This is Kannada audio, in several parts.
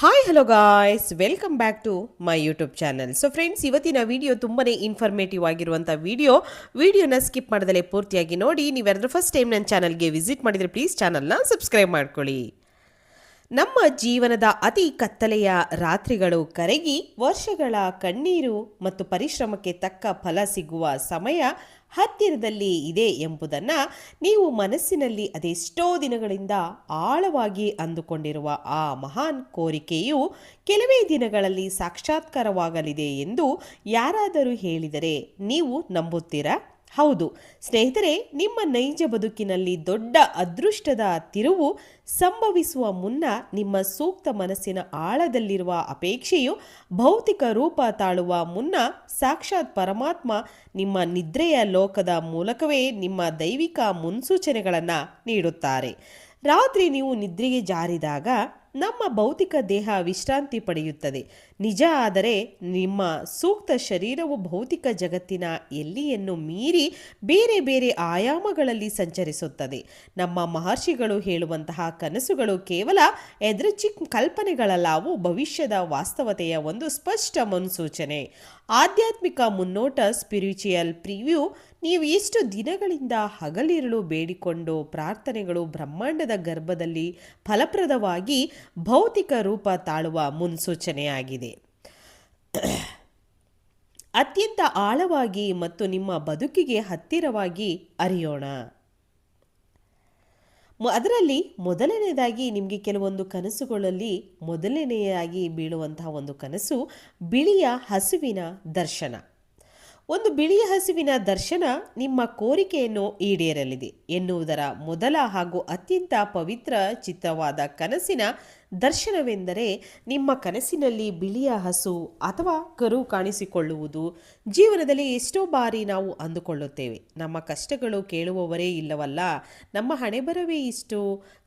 Hi hello guys, welcome back to my YouTube channel. So friends, ಇವತ್ತಿನ ವಿಡಿಯೋ ತುಂಬಾ ಇನ್ಫಾರ್ಮೇಟಿವ್ ಆಗಿರುವಂಥ ವಿಡಿಯೋನ ಸ್ಕಿಪ್ ಮಾಡದಲ್ಲೇ ಪೂರ್ತಿಯಾಗಿ ನೋಡಿ. ನೀವ್ಯಾರಾದ್ರೂ ಫಸ್ಟ್ ಟೈಮ್ ನನ್ನ ಚಾನಲ್ಗೆ ವಿಸಿಟ್ ಮಾಡಿದರೆ ಪ್ಲೀಸ್ ಚಾನಲ್ನ ಸಬ್ಸ್ಕ್ರೈಬ್ ಮಾಡ್ಕೊಳ್ಳಿ. ನಮ್ಮ ಜೀವನದ ಅತಿ ಕತ್ತಲೆಯ ರಾತ್ರಿಗಳು ಕರಗಿ ವರ್ಷಗಳ ಕಣ್ಣೀರು ಮತ್ತು ಪರಿಶ್ರಮಕ್ಕೆ ತಕ್ಕ ಫಲ ಸಿಗುವ ಸಮಯ ಹತ್ತಿರದಲ್ಲಿ ಇದೆ ಎಂಬುದನ್ನು ನೀವು ಮನಸ್ಸಿನಲ್ಲಿ ಅದೆಷ್ಟೋ ದಿನಗಳಿಂದ ಆಳವಾಗಿ ಅಂದುಕೊಂಡಿರುವ ಆ ಮಹಾನ್ ಕೋರಿಕೆಯು ಕೆಲವೇ ದಿನಗಳಲ್ಲಿ ಸಾಕ್ಷಾತ್ಕಾರವಾಗಲಿದೆ ಎಂದು ಯಾರಾದರೂ ಹೇಳಿದರೆ ನೀವು ನಂಬುತ್ತೀರಾ? ಹೌದು ಸ್ನೇಹಿತರೆ, ನಿಮ್ಮ ನೈಜ ಬದುಕಿನಲ್ಲಿ ದೊಡ್ಡ ಅದೃಷ್ಟದ ತಿರುವು ಸಂಭವಿಸುವ ಮುನ್ನ ನಿಮ್ಮ ಸೂಕ್ತ ಮನಸ್ಸಿನ ಆಳದಲ್ಲಿರುವ ಅಪೇಕ್ಷೆಯು ಭೌತಿಕ ರೂಪ ತಾಳುವ ಮುನ್ನ ಸಾಕ್ಷಾತ್ ಪರಮಾತ್ಮ ನಿಮ್ಮ ನಿದ್ರೆಯ ಲೋಕದ ಮೂಲಕವೇ ನಿಮ್ಮ ದೈವಿಕ ಮುನ್ಸೂಚನೆಗಳನ್ನು ನೀಡುತ್ತಾರೆ. ರಾತ್ರಿ ನೀವು ನಿದ್ರೆಗೆ ಜಾರಿದಾಗ ನಮ್ಮ ಭೌತಿಕ ದೇಹ ವಿಶ್ರಾಂತಿ ಪಡೆಯುತ್ತದೆ ನಿಜ, ಆದರೆ ನಿಮ್ಮ ಸೂಕ್ತ ಶರೀರವು ಭೌತಿಕ ಜಗತ್ತಿನ ಎಲ್ಲಿಯನ್ನು ಮೀರಿ ಬೇರೆ ಬೇರೆ ಆಯಾಮಗಳಲ್ಲಿ ಸಂಚರಿಸುತ್ತದೆ. ನಮ್ಮ ಮಹರ್ಷಿಗಳು ಹೇಳುವಂತಹ ಕನಸುಗಳು ಕೇವಲ ಎದೃಚ್ಛಿಕ್ ಕಲ್ಪನೆಗಳಲ್ಲ, ಅವು ಭವಿಷ್ಯದ ವಾಸ್ತವತೆಯ ಒಂದು ಸ್ಪಷ್ಟ ಮುನ್ಸೂಚನೆ. ಆಧ್ಯಾತ್ಮಿಕ ಮುನ್ನೋಟ, ಸ್ಪಿರಿಚುಯಲ್ ಪ್ರಿವ್ಯೂ. ನೀವು ಎಷ್ಟು ದಿನಗಳಿಂದ ಹಗಲಿರುಳು ಬೇಡಿಕೊಂಡು ಪ್ರಾರ್ಥನೆಗಳು ಬ್ರಹ್ಮಾಂಡದ ಗರ್ಭದಲ್ಲಿ ಫಲಪ್ರದವಾಗಿ ಭೌತಿಕ ರೂಪ ತಾಳುವ ಮುನ್ಸೂಚನೆಯಾಗಿದೆ. ಅತ್ಯಂತ ಆಳವಾಗಿ ಮತ್ತು ನಿಮ್ಮ ಬದುಕಿಗೆ ಹತ್ತಿರವಾಗಿ ಅರಿಯೋಣ. ಅದರಲ್ಲಿ ಮೊದಲನೆಯದಾಗಿ ನಿಮಗೆ ಕೆಲವೊಂದು ಕನಸುಗಳಲ್ಲಿ ಮೊದಲನೆಯದಾಗಿ ಬೀಳುವಂತಹ ಒಂದು ಕನಸು ಬಿಳಿಯ ಹಸುವಿನ ದರ್ಶನ. ಒಂದು ಬಿಳಿಯ ಹಸುವಿನ ದರ್ಶನ ನಿಮ್ಮ ಕೋರಿಕೆಯನ್ನು ಈಡೇರಲಿದೆ ಎನ್ನುವುದರ ಮೊದಲ ಹಾಗೂ ಅತ್ಯಂತ ಪವಿತ್ರ ಚಿತ್ರವಾದ ಕನಸಿನ ದರ್ಶನವೆಂದರೆ ನಿಮ್ಮ ಕನಸಿನಲ್ಲಿ ಬಿಳಿಯ ಹಸು ಅಥವಾ ಕರು ಕಾಣಿಸಿಕೊಳ್ಳುವುದು. ಜೀವನದಲ್ಲಿ ಎಷ್ಟೋ ಬಾರಿ ನಾವು ಅಂದುಕೊಳ್ಳುತ್ತೇವೆ, ನಮ್ಮ ಕಷ್ಟಗಳು ಕೇಳುವವರೇ ಇಲ್ಲವಲ್ಲ, ನಮ್ಮ ಹಣೆಬರವೇ ಇಷ್ಟು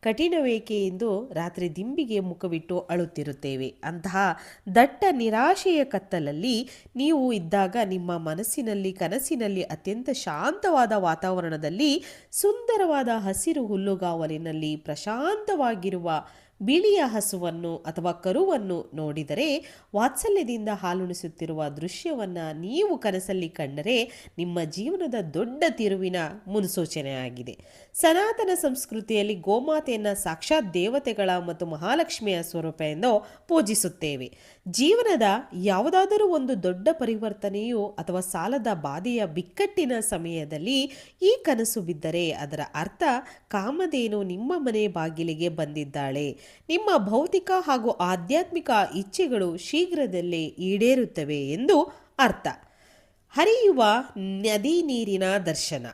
ಕಠಿಣವೇಕೆ ಎಂದು ರಾತ್ರಿ ದಿಂಬಿಗೆ ಮುಖವಿಟ್ಟು ಅಳುತ್ತಿರುತ್ತೇವೆ. ಅಂತಹ ದಟ್ಟ ನಿರಾಶೆಯ ಕತ್ತಲಲ್ಲಿ ನೀವು ಇದ್ದಾಗ ನಿಮ್ಮ ಕನಸಿನಲ್ಲಿ ಅತ್ಯಂತ ಶಾಂತವಾದ ವಾತಾವರಣದಲ್ಲಿ ಸುಂದರವಾದ ಹಸಿರು ಹುಲ್ಲುಗಾವಲಿನಲ್ಲಿ ಪ್ರಶಾಂತವಾಗಿರುವ ಬಿಳಿಯ ಹಸುವನ್ನು ಅಥವಾ ಕರುವನ್ನು ನೋಡಿದರೆ ವಾತ್ಸಲ್ಯದಿಂದ ಹಾಲುಣಿಸುತ್ತಿರುವ ದೃಶ್ಯವನ್ನು ನೀವು ಕನಸಲ್ಲಿ ಕಂಡರೆ ನಿಮ್ಮ ಜೀವನದ ದೊಡ್ಡ ತಿರುವಿನ ಮುನ್ಸೂಚನೆಯಾಗಿದೆ. ಸನಾತನ ಸಂಸ್ಕೃತಿಯಲ್ಲಿ ಗೋಮಾತೆಯನ್ನು ಸಾಕ್ಷಾತ್ ದೇವತೆಗಳ ಮತ್ತು ಮಹಾಲಕ್ಷ್ಮಿಯ ಸ್ವರೂಪ ಎಂದು ಪೂಜಿಸುತ್ತೇವೆ. ಜೀವನದ ಯಾವುದಾದರೂ ಒಂದು ದೊಡ್ಡ ಪರಿವರ್ತನೆಯು ಅಥವಾ ಸಾಲದ ಬಾಧೆಯ ಬಿಕ್ಕಟ್ಟಿನ ಸಮಯದಲ್ಲಿ ಈ ಕನಸು ಬಿದ್ದರೆ ಅದರ ಅರ್ಥ ಕಾಮಧೇನು ನಿಮ್ಮ ಮನೆ ಬಾಗಿಲಿಗೆ ಬಂದಿದ್ದಾಳೆ. ನಿಮ್ಮ ಭೌತಿಕ ಹಾಗೂ ಆಧ್ಯಾತ್ಮಿಕ ಇಚ್ಛೆಗಳು ಶೀಘ್ರದಲ್ಲೇ ಈಡೇರುತ್ತವೆ ಎಂದು ಅರ್ಥ. ಹರಿಯುವ ನದಿ ನೀರಿನ ದರ್ಶನ.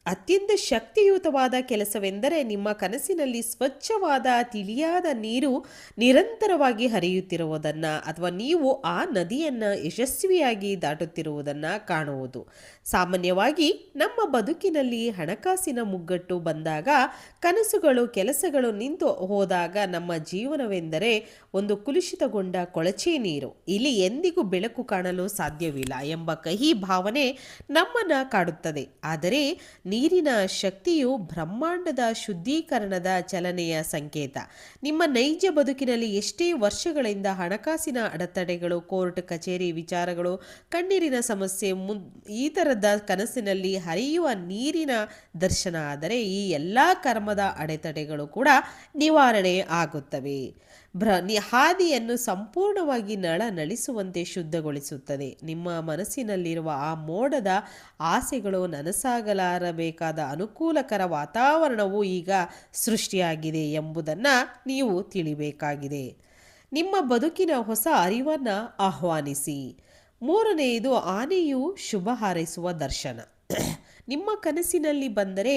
ಅತ್ಯಂತ ಶಕ್ತಿಯುತವಾದ ಕೆಲಸವೆಂದರೆ ನಿಮ್ಮ ಕನಸಿನಲ್ಲಿ ಸ್ವಚ್ಛವಾದ ತಿಳಿಯಾದ ನೀರು ನಿರಂತರವಾಗಿ ಹರಿಯುತ್ತಿರುವುದನ್ನು ಅಥವಾ ನೀವು ಆ ನದಿಯನ್ನು ಯಶಸ್ವಿಯಾಗಿ ದಾಟುತ್ತಿರುವುದನ್ನು ಕಾಣುವುದು. ಸಾಮಾನ್ಯವಾಗಿ ನಮ್ಮ ಬದುಕಿನಲ್ಲಿ ಹಣಕಾಸಿನ ಮುಗ್ಗಟ್ಟು ಬಂದಾಗ, ಕನಸುಗಳು ಕೆಲಸಗಳು ನಿಂತು ಹೋದಾಗ ನಮ್ಮ ಜೀವನವೆಂದರೆ ಒಂದು ಕುಲುಷಿತಗೊಂಡ ಕೊಳಚೆ ನೀರು, ಇಲ್ಲಿ ಎಂದಿಗೂ ಬೆಳಕು ಕಾಣಲು ಸಾಧ್ಯವಿಲ್ಲ ಎಂಬ ಕಹಿ ಭಾವನೆ ನಮ್ಮನ್ನು ಕಾಡುತ್ತದೆ. ಆದರೆ ನೀರಿನ ಶಕ್ತಿಯು ಬ್ರಹ್ಮಾಂಡದ ಶುದ್ಧೀಕರಣದ ಚಲನೆಯ ಸಂಕೇತ. ನಿಮ್ಮ ನೈಜ ಬದುಕಿನಲ್ಲಿ ಎಷ್ಟೇ ವರ್ಷಗಳಿಂದ ಹಣಕಾಸಿನ ಅಡೆತಡೆಗಳು, ಕೋರ್ಟ್ ಕಚೇರಿ ವಿಚಾರಗಳು, ಕಣ್ಣೀರಿನ ಸಮಸ್ಯೆ ಈ ಥರದ ಕನಸಿನಲ್ಲಿ ಹರಿಯುವ ನೀರಿನ ದರ್ಶನ ಆದರೆ ಈ ಎಲ್ಲ ಕರ್ಮದ ಅಡೆತಡೆಗಳು ಕೂಡ ನಿವಾರಣೆ ಆಗುತ್ತವೆ. ಹಾದಿಯನ್ನು ಸಂಪೂರ್ಣವಾಗಿ ನಳಿಸುವಂತೆ ಶುದ್ಧಗೊಳಿಸುತ್ತದೆ. ನಿಮ್ಮ ಮನಸ್ಸಿನಲ್ಲಿರುವ ಆ ಮೋಡದ ಆಸೆಗಳು ನನಸಾಗಲಾರಬೇಕಾದ ಅನುಕೂಲಕರ ವಾತಾವರಣವು ಈಗ ಸೃಷ್ಟಿಯಾಗಿದೆ ಎಂಬುದನ್ನು ನೀವು ತಿಳಿಬೇಕಾಗಿದೆ. ನಿಮ್ಮ ಬದುಕಿನ ಹೊಸ ಅರಿವನ್ನು ಆಹ್ವಾನಿಸಿ. ಮೂರನೆಯದು ಆನೆಯು ಶುಭ ಹಾರೈಸುವ ದರ್ಶನ. ನಿಮ್ಮ ಕನಸಿನಲ್ಲಿ ಬಂದರೆ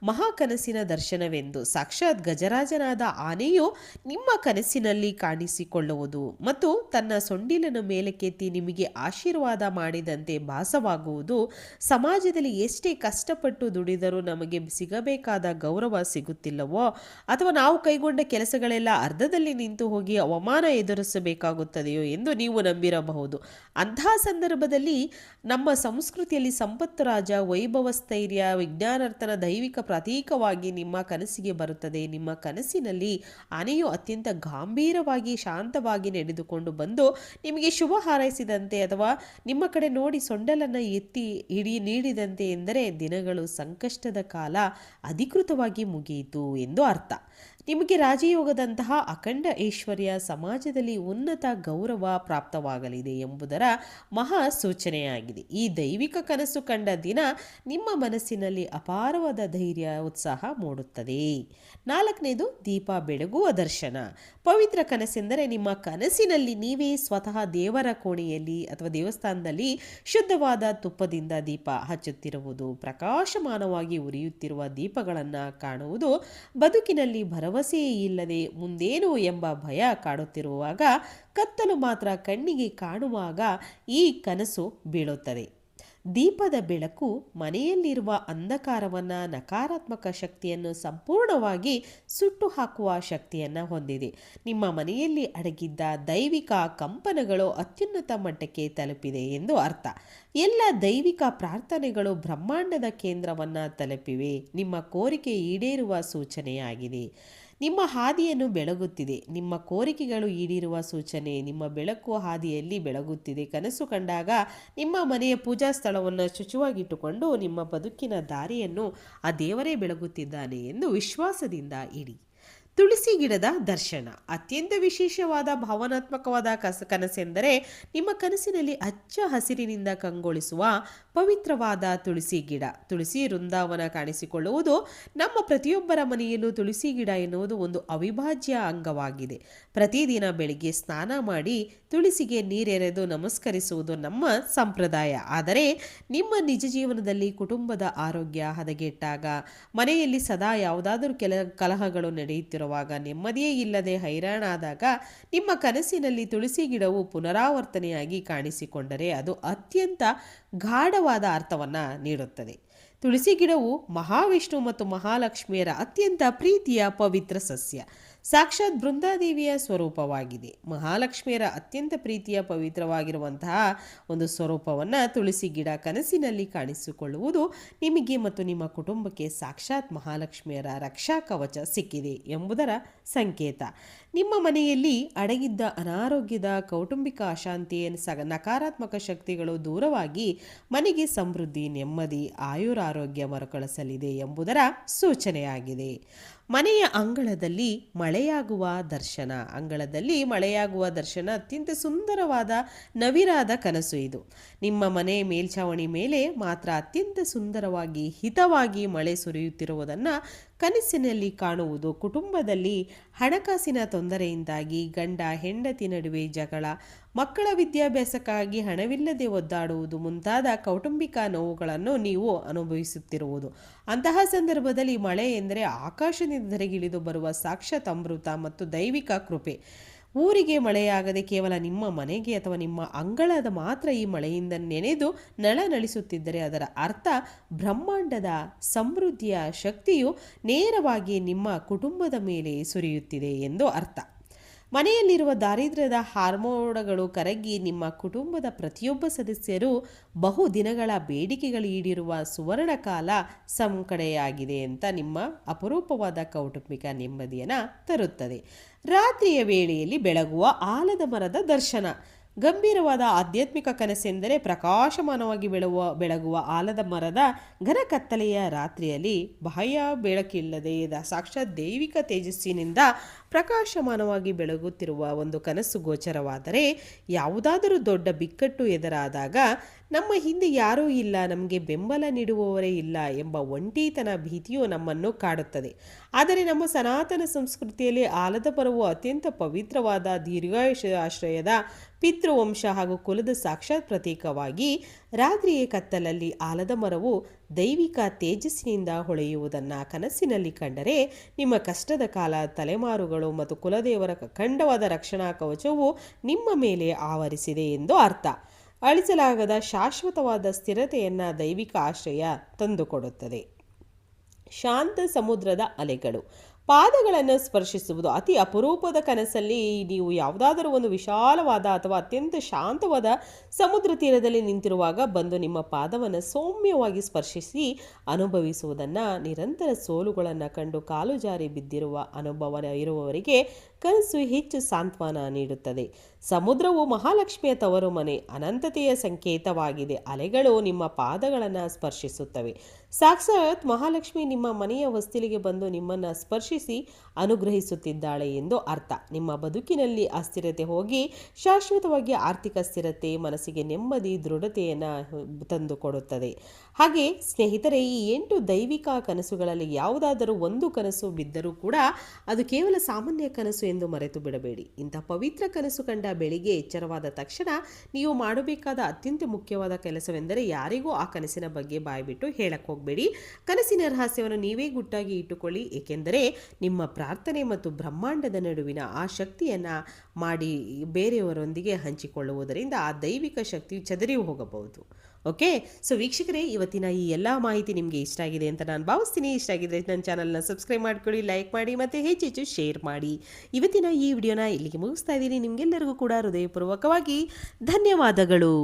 ಮಹಾಕನಸಿನ ದರ್ಶನವೆಂದು. ಸಾಕ್ಷಾತ್ ಗಜರಾಜನಾದ ಆನೆಯು ನಿಮ್ಮ ಕನಸಿನಲ್ಲಿ ಕಾಣಿಸಿಕೊಳ್ಳುವುದು ಮತ್ತು ತನ್ನ ಸೊಂಡಿಲನ್ನು ಮೇಲಕ್ಕೆತ್ತಿ ನಿಮಗೆ ಆಶೀರ್ವಾದ ಮಾಡಿದಂತೆ ಭಾಸವಾಗುವುದು. ಸಮಾಜದಲ್ಲಿ ಎಷ್ಟೇ ಕಷ್ಟಪಟ್ಟು ದುಡಿದರೂ ನಮಗೆ ಸಿಗಬೇಕಾದ ಗೌರವ ಸಿಗುತ್ತಿಲ್ಲವೋ ಅಥವಾ ನಾವು ಕೈಗೊಂಡ ಕೆಲಸಗಳೆಲ್ಲ ಅರ್ಧದಲ್ಲಿ ನಿಂತು ಹೋಗಿ ಅವಮಾನ ಎದುರಿಸಬೇಕಾಗುತ್ತದೆಯೋ ಎಂದು ನೀವು ನಂಬಿರಬಹುದು. ಅಂತಹ ಸಂದರ್ಭದಲ್ಲಿ ನಮ್ಮ ಸಂಸ್ಕೃತಿಯಲ್ಲಿ ಸಂಪತ್ತು ರಾಜ, ವೈಭವ ಆತ್ಮಸ್ಥೈರ್ಯ, ವಿಜ್ಞಾನಾರ್ಥನ ದೈವಿಕ ಪ್ರತೀಕವಾಗಿ ನಿಮ್ಮ ಕನಸಿಗೆ ಬರುತ್ತದೆ. ನಿಮ್ಮ ಕನಸಿನಲ್ಲಿ ಆನೆಯು ಅತ್ಯಂತ ಗಂಭೀರವಾಗಿ ಶಾಂತವಾಗಿ ನಡೆದುಕೊಂಡು ಬಂದು ನಿಮಗೆ ಶುಭ ಹಾರೈಸಿದಂತೆ ಅಥವಾ ನಿಮ್ಮ ಕಡೆ ನೋಡಿ ಸೊಂಡಲನ್ನು ಎತ್ತಿ ನೀಡಿದಂತೆ ಎಂದರೆ ದಿನಗಳು ಸಂಕಷ್ಟದ ಕಾಲ ಅಧಿಕೃತವಾಗಿ ಮುಗಿಯಿತು ಎಂದು ಅರ್ಥ. ನಿಮಗೆ ರಾಜಯೋಗದಂತಹ ಅಖಂಡ ಐಶ್ವರ್ಯ, ಸಮಾಜದಲ್ಲಿ ಉನ್ನತ ಗೌರವ ಪ್ರಾಪ್ತವಾಗಲಿದೆ ಎಂಬುದರ ಮಹಾ ಸೂಚನೆಯಾಗಿದೆ. ಈ ದೈವಿಕ ಕನಸು ಕಂಡ ದಿನ ನಿಮ್ಮ ಮನಸ್ಸಿನಲ್ಲಿ ಅಪಾರವಾದ ಧೈರ್ಯ, ಉತ್ಸಾಹ ಮೂಡುತ್ತದೆ. 4ನೇದು, ದೀಪ ಬೆಳಗುವ ದರ್ಶನ. ಪವಿತ್ರ ಕನಸೆಂದರೆ ನಿಮ್ಮ ಕನಸಿನಲ್ಲಿ ನೀವೇ ಸ್ವತಃ ದೇವರ ಕೋಣೆಯಲ್ಲಿ ಅಥವಾ ದೇವಸ್ಥಾನದಲ್ಲಿ ಶುದ್ಧವಾದ ತುಪ್ಪದಿಂದ ದೀಪ ಹಚ್ಚುತ್ತಿರುವುದು, ಪ್ರಕಾಶಮಾನವಾಗಿ ಉರಿಯುತ್ತಿರುವ ದೀಪಗಳನ್ನು ಕಾಣುವುದು, ಬದುಕಿನಲ್ಲಿ ಭರವಸೆಯೇ ಇಲ್ಲದೆ ಮುಂದೇನು ಎಂಬ ಭಯ ಕಾಡುತ್ತಿರುವಾಗ ಕತ್ತಲು ಮಾತ್ರ ಕಣ್ಣಿಗೆ ಕಾಣುವಾಗ ಈ ಕನಸು ಬೀಳುತ್ತದೆ. ದೀಪದ ಬೆಳಕು ಮನೆಯಲ್ಲಿರುವ ಅಂಧಕಾರವನ್ನು, ನಕಾರಾತ್ಮಕ ಶಕ್ತಿಯನ್ನು ಸಂಪೂರ್ಣವಾಗಿ ಸುಟ್ಟು ಹಾಕುವ ಶಕ್ತಿಯನ್ನು ಹೊಂದಿದೆ. ನಿಮ್ಮ ಮನೆಯಲ್ಲಿ ಅಡಗಿದ್ದ ದೈವಿಕ ಕಂಪನಗಳು ಅತ್ಯುನ್ನತ ಮಟ್ಟಕ್ಕೆ ತಲುಪಿದೆ ಎಂದು ಅರ್ಥ. ಎಲ್ಲ ದೈವಿಕ ಪ್ರಾರ್ಥನೆಗಳು ಬ್ರಹ್ಮಾಂಡದ ಕೇಂದ್ರವನ್ನು ತಲುಪಿವೆ. ನಿಮ್ಮ ಕೋರಿಕೆ ಈಡೇರುವ ಸೂಚನೆಯಾಗಿದೆ. ನಿಮ್ಮ ಹಾದಿಯನ್ನು ಬೆಳಗುತ್ತಿದೆ. ನಿಮ್ಮ ಕೋರಿಕೆಗಳು ಈಡೇರುವ ಸೂಚನೆ. ನಿಮ್ಮ ಬೆಳಕು ಹಾದಿಯಲ್ಲಿ ಬೆಳಗುತ್ತಿದೆ. ಕನಸು ಕಂಡಾಗ ನಿಮ್ಮ ಮನೆಯ ಪೂಜಾ ಸ್ಥಳವನ್ನು ಶುಚಿಯಾಗಿಟ್ಟುಕೊಂಡು ನಿಮ್ಮ ಬದುಕಿನ ದಾರಿಯನ್ನು ಆ ದೇವರೇ ಬೆಳಗುತ್ತಿದ್ದಾನೆ ಎಂದು ವಿಶ್ವಾಸದಿಂದ ಇಡಿ. ತುಳಸಿ ಗಿಡದ ದರ್ಶನ. ಅತ್ಯಂತ ವಿಶೇಷವಾದ ಭಾವನಾತ್ಮಕವಾದ ಕನಸೆಂದರೆ ನಿಮ್ಮ ಕನಸಿನಲ್ಲಿ ಹಚ್ಚ ಹಸಿರಿನಿಂದ ಕಂಗೊಳಿಸುವ ಪವಿತ್ರವಾದ ತುಳಸಿ ಗಿಡ, ತುಳಸಿ ವೃಂದಾವನ ಕಾಣಿಸಿಕೊಳ್ಳುವುದು. ನಮ್ಮ ಪ್ರತಿಯೊಬ್ಬರ ಮನೆಯಲ್ಲೂ ತುಳಸಿ ಗಿಡ ಎನ್ನುವುದು ಒಂದು ಅವಿಭಾಜ್ಯ ಅಂಗವಾಗಿದೆ. ಪ್ರತಿದಿನ ಬೆಳಿಗ್ಗೆ ಸ್ನಾನ ಮಾಡಿ ತುಳಸಿಗೆ ನೀರೆರೆದು ನಮಸ್ಕರಿಸುವುದು ನಮ್ಮ ಸಂಪ್ರದಾಯ. ಆದರೆ ನಿಮ್ಮ ನಿಜ ಜೀವನದಲ್ಲಿ ಕುಟುಂಬದ ಆರೋಗ್ಯ ಹದಗೆಟ್ಟಾಗ, ಮನೆಯಲ್ಲಿ ಸದಾ ಯಾವುದಾದರೂ ಕಲಹಗಳು ನಡೆಯುತ್ತಿರುವಾಗ, ನೆಮ್ಮದಿಯೇ ಇಲ್ಲದೆ ಹೈರಾಣಾದಾಗ ನಿಮ್ಮ ಕನಸಿನಲ್ಲಿ ತುಳಸಿ ಗಿಡವು ಪುನರಾವರ್ತನೆಯಾಗಿ ಕಾಣಿಸಿಕೊಂಡರೆ ಅದು ಅತ್ಯಂತ ಗಾಢವಾದ ಅರ್ಥವನ್ನು ನೀಡುತ್ತದೆ. ತುಳಸಿ ಗಿಡವು ಮಹಾವಿಷ್ಣು ಮತ್ತು ಮಹಾಲಕ್ಷ್ಮಿಯರ ಅತ್ಯಂತ ಪ್ರೀತಿಯ ಪವಿತ್ರ ಸಸ್ಯ. ಸಾಕ್ಷಾತ್ ಬೃಂದಾದೇವಿಯ ಸ್ವರೂಪವಾಗಿದೆ. ಮಹಾಲಕ್ಷ್ಮಿಯರ ಅತ್ಯಂತ ಪ್ರೀತಿಯ ಪವಿತ್ರವಾಗಿರುವಂತಹ ಒಂದು ಸ್ವರೂಪವನ್ನು ತುಳಸಿ ಗಿಡ ಕನಸಿನಲ್ಲಿ ಕಾಣಿಸಿಕೊಳ್ಳುವುದು ನಿಮಗೆ ಮತ್ತು ನಿಮ್ಮ ಕುಟುಂಬಕ್ಕೆ ಸಾಕ್ಷಾತ್ ಮಹಾಲಕ್ಷ್ಮಿಯರ ರಕ್ಷಾ ಕವಚ ಸಿಕ್ಕಿದೆ ಎಂಬುದರ ಸಂಕೇತ. ನಿಮ್ಮ ಮನೆಯಲ್ಲಿ ಅಡಗಿದ್ದ ಅನಾರೋಗ್ಯದ, ಕೌಟುಂಬಿಕ ಅಶಾಂತಿ, ನಕಾರಾತ್ಮಕ ಶಕ್ತಿಗಳು ದೂರವಾಗಿ ಮನೆಗೆ ಸಮೃದ್ಧಿ, ನೆಮ್ಮದಿ, ಆಯುರಾರೋಗ್ಯ ಮರುಕಳಿಸಲಿದೆ ಎಂಬುದರ ಸೂಚನೆಯಾಗಿದೆ. ಮನೆಯ ಅಂಗಳದಲ್ಲಿ ಮಳೆಯಾಗುವ ದರ್ಶನ. ಅಂಗಳದಲ್ಲಿ ಮಳೆಯಾಗುವ ದರ್ಶನ ಅತ್ಯಂತ ಸುಂದರವಾದ ನವಿರಾದ ಕನಸು ಇದು. ನಿಮ್ಮ ಮನೆ ಮೇಲ್ಛಾವಣಿ ಮೇಲೆ ಮಾತ್ರ ಅತ್ಯಂತ ಸುಂದರವಾಗಿ ಹಿತವಾಗಿ ಮಳೆ ಸುರಿಯುತ್ತಿರುವುದನ್ನು ಕನಸಿನಲ್ಲಿ ಕಾಣುವುದು. ಕುಟುಂಬದಲ್ಲಿ ಹಣಕಾಸಿನ ತೊಂದರೆಯಿಂದಾಗಿ ಗಂಡ ಹೆಂಡತಿ ನಡುವೆ ಜಗಳ, ಮಕ್ಕಳ ವಿದ್ಯಾಭ್ಯಾಸಕ್ಕಾಗಿ ಹಣವಿಲ್ಲದೆ ಒದ್ದಾಡುವುದು ಮುಂತಾದ ಕೌಟುಂಬಿಕ ನೋವುಗಳನ್ನು ನೀವು ಅನುಭವಿಸುತ್ತಿರುವುದು. ಅಂತಹ ಸಂದರ್ಭದಲ್ಲಿ ಮಳೆ ಎಂದರೆ ಆಕಾಶದಿಂದ ಧರೆಗಿಳಿದು ಬರುವ ಸಾಕ್ಷಾತ್ ಅಮೃತ ಮತ್ತು ದೈವಿಕ ಕೃಪೆ. ಊರಿಗೆ ಮಳೆಯಾಗದೆ ಕೇವಲ ನಿಮ್ಮ ಮನೆಗೆ ಅಥವಾ ನಿಮ್ಮ ಅಂಗಳದ ಮಾತ್ರ ಈ ಮಳೆಯಿಂದ ನೆನೆದು ನಳನಳಿಸುತ್ತಿದ್ದರೆ ಅದರ ಅರ್ಥ ಬ್ರಹ್ಮಾಂಡದ ಸಮೃದ್ಧಿಯ ಶಕ್ತಿಯು ನೇರವಾಗಿ ನಿಮ್ಮ ಕುಟುಂಬದ ಮೇಲೆ ಸುರಿಯುತ್ತಿದೆ ಎಂದು ಅರ್ಥ. ಮನೆಯಲ್ಲಿರುವ ದಾರಿದ್ರ್ಯದ ಹಾರ್ಮೋನ್ಗಳು ಕರಗಿ ನಿಮ್ಮ ಕುಟುಂಬದ ಪ್ರತಿಯೊಬ್ಬ ಸದಸ್ಯರು ಬಹು ದಿನಗಳ ಬೇಡಿಕೆಗಳು ಈಡಿರುವ ಸುವರ್ಣ ಕಾಲ ಸಂಕಡೆಯಾಗಿದೆ ಅಂತ ನಿಮ್ಮ ಅಪರೂಪವಾದ ಕೌಟುಂಬಿಕ ನೆಮ್ಮದಿಯನ್ನು ತರುತ್ತದೆ. ರಾತ್ರಿಯ ವೇಳೆಯಲ್ಲಿ ಬೆಳಗುವ ಆಲದ ಮರದ ದರ್ಶನ. ಗಂಭೀರವಾದ ಆಧ್ಯಾತ್ಮಿಕ ಕನಸೆಂದರೆ ಪ್ರಕಾಶಮಾನವಾಗಿ ಬೆಳಗುವ ಆಲದ ಮರದ ಘನ ಕತ್ತಲೆಯ ರಾತ್ರಿಯಲ್ಲಿ ಬಾಹ್ಯ ಬೆಳಕಿಲ್ಲದೆ ಸಾಕ್ಷಾತ್ ದೈವಿಕ ತೇಜಸ್ಸಿನಿಂದ ಪ್ರಕಾಶಮಾನವಾಗಿ ಬೆಳಗುತ್ತಿರುವ ಒಂದು ಕನಸು ಗೋಚರವಾದರೆ, ಯಾವುದಾದರೂ ದೊಡ್ಡ ಬಿಕ್ಕಟ್ಟು ಎದುರಾದಾಗ ನಮ್ಮ ಹಿಂದೆ ಯಾರೂ ಇಲ್ಲ, ನಮಗೆ ಬೆಂಬಲ ನೀಡುವವರೇ ಇಲ್ಲ ಎಂಬ ಒಂಟಿತನ ಭೀತಿಯು ನಮ್ಮನ್ನು ಕಾಡುತ್ತದೆ. ಆದರೆ ನಮ್ಮ ಸನಾತನ ಸಂಸ್ಕೃತಿಯಲ್ಲಿ ಆಲದ ಮರವು ಅತ್ಯಂತ ಪವಿತ್ರವಾದ ದೀರ್ಘಾಶ್ರಯದ ಪಿತೃವಂಶ ಹಾಗೂ ಕುಲದ ಸಾಕ್ಷಾತ್ ಪ್ರತೀಕವಾಗಿ ರಾತ್ರಿಯ ಕತ್ತಲಲ್ಲಿ ಆಲದ ಮರವು ದೈವಿಕ ತೇಜಸ್ಸಿನಿಂದ ಹೊಳೆಯುವುದನ್ನು ಕನಸಿನಲ್ಲಿ ಕಂಡರೆ ನಿಮ್ಮ ಕಷ್ಟದ ಕಾಲ, ತಲೆಮಾರುಗಳು ಮತ್ತು ಕುಲದೇವರ ಅಖಂಡವಾದ ರಕ್ಷಣಾ ಕವಚವು ನಿಮ್ಮ ಮೇಲೆ ಆವರಿಸಿದೆ ಎಂದು ಅರ್ಥ. ಅಳಿಸಲಾಗದ ಶಾಶ್ವತವಾದ ಸ್ಥಿರತೆಯನ್ನು ದೈವಿಕ ಆಶ್ರಯ ತಂದುಕೊಡುತ್ತದೆ. ಶಾಂತ ಸಮುದ್ರದ ಅಲೆಗಳು. ಪಾದಗಳನ್ನು ಸ್ಪರ್ಶಿಸುವುದು ಅತಿ ಅಪರೂಪದ ಕನಸಲ್ಲಿ ನೀವು ಯಾವುದಾದರೂ ಒಂದು ವಿಶಾಲವಾದ ಅಥವಾ ಅತ್ಯಂತ ಶಾಂತವಾದ ಸಮುದ್ರ ತೀರದಲ್ಲಿ ನಿಂತಿರುವಾಗ ಬಂದು ನಿಮ್ಮ ಪಾದವನ್ನು ಸೌಮ್ಯವಾಗಿ ಸ್ಪರ್ಶಿಸಿ ಅನುಭವಿಸುವುದನ್ನು, ನಿರಂತರ ಸೋಲುಗಳನ್ನು ಕಂಡು ಕಾಲು ಜಾರಿ ಬಿದ್ದಿರುವ ಅನುಭವ ಇರುವವರಿಗೆ ಕನಸು ಹೆಚ್ಚು ಸಾಂತ್ವನ ನೀಡುತ್ತದೆ. ಸಮುದ್ರವು ಮಹಾಲಕ್ಷ್ಮಿಯ ತವರು ಮನೆ, ಅನಂತತೆಯ ಸಂಕೇತವಾಗಿದೆ. ಅಲೆಗಳು ನಿಮ್ಮ ಪಾದಗಳನ್ನು ಸ್ಪರ್ಶಿಸುತ್ತವೆ. ಸಾಕ್ಷಾತ್ ಮಹಾಲಕ್ಷ್ಮಿ ನಿಮ್ಮ ಮನೆಯ ಹೊಸ್ತಿಲಿಗೆ ಬಂದು ನಿಮ್ಮನ್ನು ಸ್ಪರ್ಶಿಸಿ ಅನುಗ್ರಹಿಸುತ್ತಿದ್ದಾಳೆ ಎಂದು ಅರ್ಥ. ನಿಮ್ಮ ಬದುಕಿನಲ್ಲಿ ಅಸ್ಥಿರತೆ ಹೋಗಿ ಶಾಶ್ವತವಾಗಿ ಆರ್ಥಿಕ ಸ್ಥಿರತೆ, ಮನಸ್ಸಿಗೆ ನೆಮ್ಮದಿ, ದೃಢತೆಯನ್ನು ತಂದುಕೊಡುತ್ತದೆ. ಹಾಗೆ ಸ್ನೇಹಿತರೆ, ಈ 8 ದೈವಿಕ ಕನಸುಗಳಲ್ಲಿ ಯಾವುದಾದರೂ ಒಂದು ಕನಸು ಬಿದ್ದರೂ ಕೂಡ ಅದು ಕೇವಲ ಸಾಮಾನ್ಯ ಕನಸು ಎಂದು ಮರೆತು ಬಿಡಬೇಡಿ. ಇಂಥ ಪವಿತ್ರ ಕನಸು ಕಂಡ ಬೆಳಿಗ್ಗೆ ಎಚ್ಚರವಾದ ತಕ್ಷಣ ನೀವು ಮಾಡಬೇಕಾದ ಅತ್ಯಂತ ಮುಖ್ಯವಾದ ಕೆಲಸವೆಂದರೆ ಯಾರಿಗೂ ಆ ಕನಸಿನ ಬಗ್ಗೆ ಬಾಯ್ಬಿಟ್ಟು ಹೇಳಕ್ಕೆ ಹೋಗಬೇಡಿ. ಕನಸಿನ ರಹಸ್ಯವನ್ನು ನೀವೇ ಗುಟ್ಟಾಗಿ ಇಟ್ಟುಕೊಳ್ಳಿ. ಏಕೆಂದರೆ ನಿಮ್ಮ ಪ್ರಾರ್ಥನೆ ಮತ್ತು ಬ್ರಹ್ಮಾಂಡದ ನಡುವಿನ ಆ ಶಕ್ತಿಯನ್ನು ಮಾಡಿ ಬೇರೆಯವರೊಂದಿಗೆ ಹಂಚಿಕೊಳ್ಳುವುದರಿಂದ ಆ ದೈವಿಕ ಶಕ್ತಿ ಚದರಿ ಹೋಗಬಹುದು. ಓಕೆ, ಸೊ ವೀಕ್ಷಕರೇ, ಇವತ್ತಿನ ಈ ಎಲ್ಲ ಮಾಹಿತಿ ನಿಮಗೆ ಇಷ್ಟ ಆಗಿದೆ ಅಂತ ನಾನು ಭಾವಿಸ್ತೀನಿ. ಇಷ್ಟ ಆಗಿದ್ರೆ ನನ್ನ ಚಾನಲ್ನ ಸಬ್ಸ್ಕ್ರೈಬ್ ಮಾಡ್ಕೊಳ್ಳಿ, ಲೈಕ್ ಮಾಡಿ ಮತ್ತು ಹೆಚ್ಚೆಚ್ಚು ಶೇರ್ ಮಾಡಿ. ಇವತ್ತಿನ ಈ ವಿಡಿಯೋನ ಇಲ್ಲಿಗೆ ಮುಗಿಸ್ತಾ ಇದ್ದೀನಿ. ನಿಮಗೆಲ್ಲರಿಗೂ ಕೂಡ ಹೃದಯಪೂರ್ವಕವಾಗಿ ಧನ್ಯವಾದಗಳು.